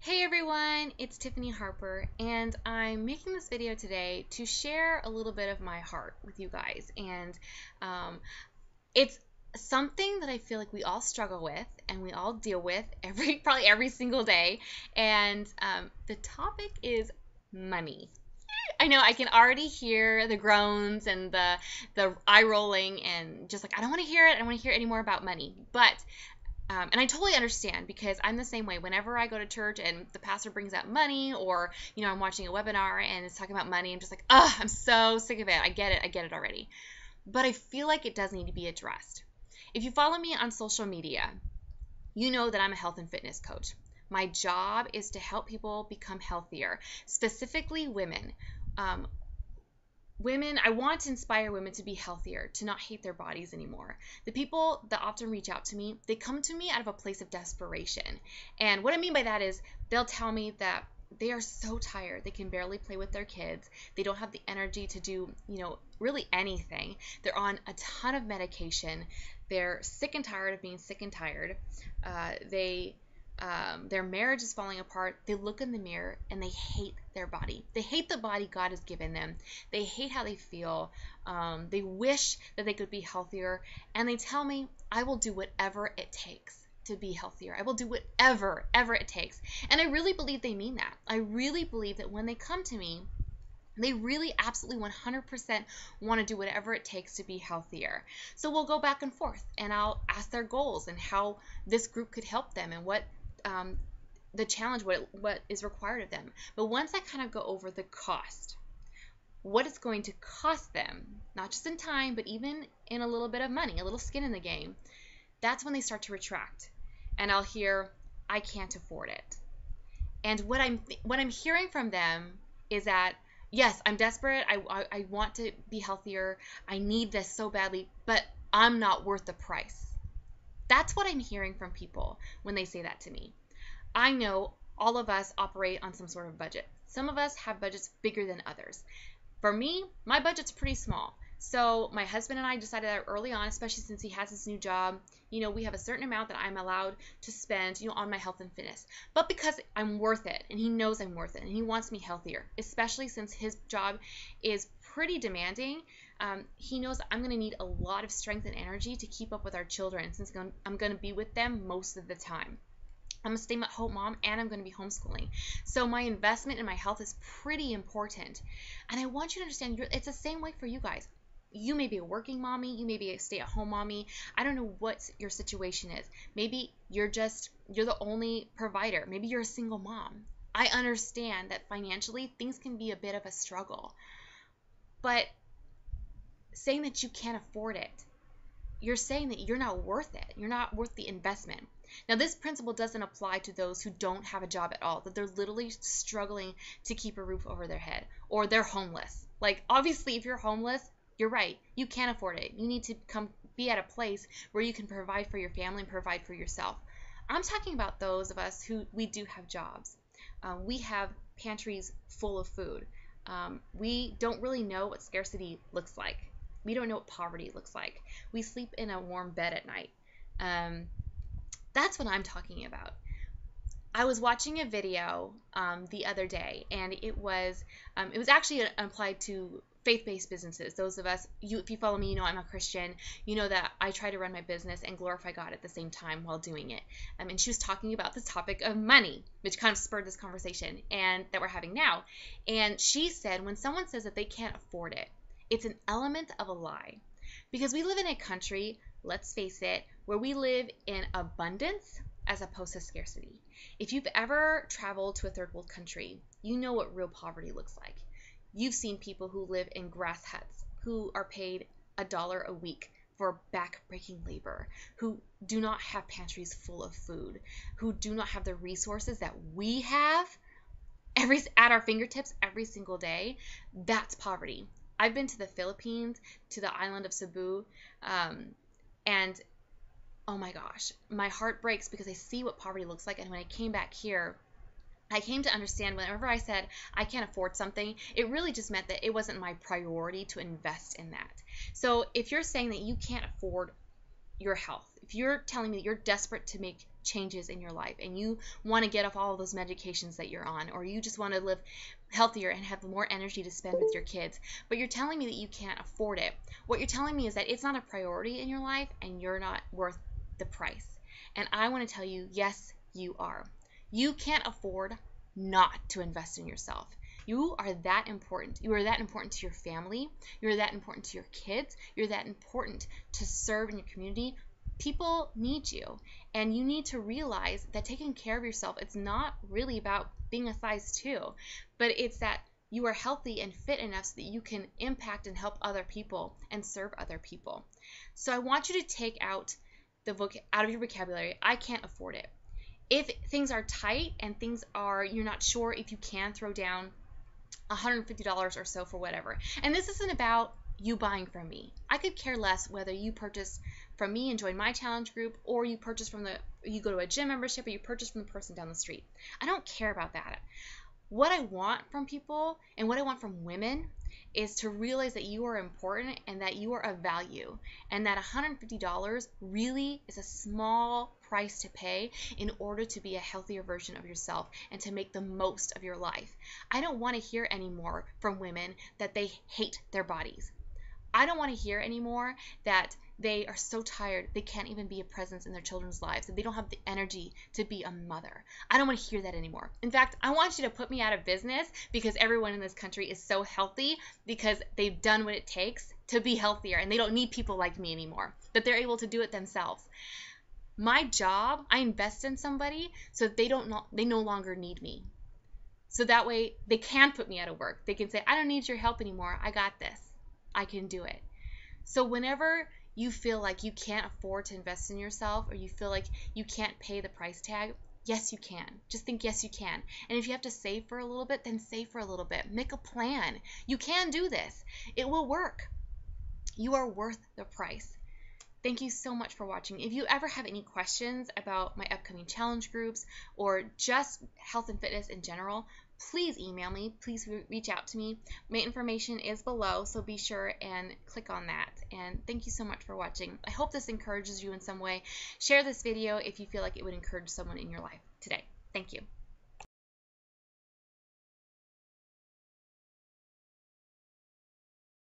Hey everyone, it's Tiffany Harper, and I'm making this video today to share a little bit of my heart with you guys. And it's something that I feel like we all struggle with and we all deal with probably every single day. And the topic is money. I know I can already hear the groans and the eye rolling and just like I don't want to hear it. I don't want to hear any more about money. But and I totally understand because I'm the same way. Whenever I go to church and the pastor brings up money, or I'm watching a webinar and it's talking about money, I'm just like, I'm so sick of it. I get it already. But I feel like it does need to be addressed. If you follow me on social media, you know that I'm a health and fitness coach. My job is to help people become healthier, specifically women. I want to inspire women to be healthier, to not hate their bodies anymore. The people that often reach out to me, they come to me out of a place of desperation. And what I mean by that is they'll tell me that they are so tired. They can barely play with their kids. They don't have the energy to do, really anything. They're on a ton of medication. They're sick and tired of being sick and tired. Their marriage is falling apart. They look in the mirror and they hate their body. They hate the body God has given them. They hate how they feel. They wish that they could be healthier. And they tell me, I will do whatever it takes to be healthier. I will do whatever it takes. And I really believe they mean that. I really believe that when they come to me, they really absolutely 100% want to do whatever it takes to be healthier. So we'll go back and forth and I'll ask their goals and how this group could help them and what the challenge, what is required of them. But once I kind of go over the cost, what it's going to cost them, not just in time, but even in a little bit of money, a little skin in the game, that's when they start to retract. And I'll hear, I can't afford it. And what I'm hearing from them is that, yes, I'm desperate. I want to be healthier. I need this so badly, but I'm not worth the price. That's what I'm hearing from people when they say that to me. I know all of us operate on some sort of budget. Some of us have budgets bigger than others. For me, my budget's pretty small. So my husband and I decided that early on, especially since he has his new job, we have a certain amount that I'm allowed to spend, on my health and fitness. But because I'm worth it, and he knows I'm worth it, and he wants me healthier, especially since his job is pretty demanding, he knows I'm going to need a lot of strength and energy to keep up with our children since I'm going to be with them most of the time. I'm a stay-at-home mom and I'm going to be homeschooling. So my investment in my health is pretty important. And I want you to understand it's the same way for you guys. You may be a working mommy, you may be a stay-at-home mommy. I don't know what your situation is. Maybe you're the only provider. Maybe you're a single mom. I understand that financially things can be a bit of a struggle. But saying that you can't afford it, you're saying that you're not worth it. You're not worth the investment. Now, this principle doesn't apply to those who don't have a job at all, that they're literally struggling to keep a roof over their head, or they're homeless. Like, obviously, if you're homeless, you're right. You can't afford it. You need to be at a place where you can provide for your family and provide for yourself. I'm talking about those of us who we do have jobs. We have pantries full of food. We don't really know what scarcity looks like. We don't know what poverty looks like. We sleep in a warm bed at night. That's what I'm talking about. I was watching a video the other day, and it was actually applied to faith-based businesses. Those of us, if you follow me, I'm a Christian. You know that I try to run my business and glorify God at the same time while doing it. And she was talking about the topic of money, which kind of spurred this conversation and that we're having now. And she said, when someone says that they can't afford it, it's an element of a lie. Because we live in a country, let's face it, where we live in abundance as opposed to scarcity. If you've ever traveled to a third world country, you know what real poverty looks like. You've seen people who live in grass huts, who are paid $1 a week for back-breaking labor, who do not have pantries full of food, who do not have the resources that we have at our fingertips every single day. That's poverty. I've been to the Philippines, to the island of Cebu, and oh my gosh, my heart breaks because I see what poverty looks like. And when I came back here, I came to understand whenever I said I can't afford something, it really just meant that it wasn't my priority to invest in that. So if you're saying that you can't afford your health, if you're telling me that you're desperate to make changes in your life and you want to get off all of those medications that you're on, or you just want to live healthier and have more energy to spend with your kids, but you're telling me that you can't afford it, what you're telling me is that it's not a priority in your life and you're not worth the price. And I want to tell you, yes, you are. You can't afford not to invest in yourself. You are that important. You are that important to your family. You're that important to your kids. You're that important to serve in your community. People need you, and you need to realize that taking care of yourself, it's not really about being a size 2, but it's that you are healthy and fit enough so that you can impact and help other people and serve other people. So I want you to take out out of your vocabulary, I can't afford it. If things are tight and things are, you're not sure if you can throw down $150 or so for whatever. And this isn't about you buying from me. I could care less whether you purchase from me and join my challenge group, or you purchase you go to a gym membership, or you purchase from the person down the street. I don't care about that. What I want from people and what I want from women is to realize that you are important and that you are of value, and that $150 really is a small price to pay in order to be a healthier version of yourself and to make the most of your life. I don't want to hear anymore from women that they hate their bodies. I don't want to hear anymore that they are so tired they can't even be a presence in their children's lives, that they don't have the energy to be a mother. I don't want to hear that anymore. In fact, I want you to put me out of business because everyone in this country is so healthy because they've done what it takes to be healthier, and they don't need people like me anymore, that they're able to do it themselves. My job, I invest in somebody so that they no longer need me. So that way they can put me out of work. They can say, I don't need your help anymore. I got this. I can do it. So whenever you feel like you can't afford to invest in yourself, or you feel like you can't pay the price tag, yes, you can. Just think, yes, you can. And if you have to save for a little bit, then save for a little bit. Make a plan. You can do this. It will work. You are worth the price. Thank you so much for watching. If you ever have any questions about my upcoming challenge groups or just health and fitness in general, please email me. Please reach out to me. My information is below, so be sure and click on that. And thank you so much for watching. I hope this encourages you in some way. Share this video if you feel like it would encourage someone in your life today. Thank you.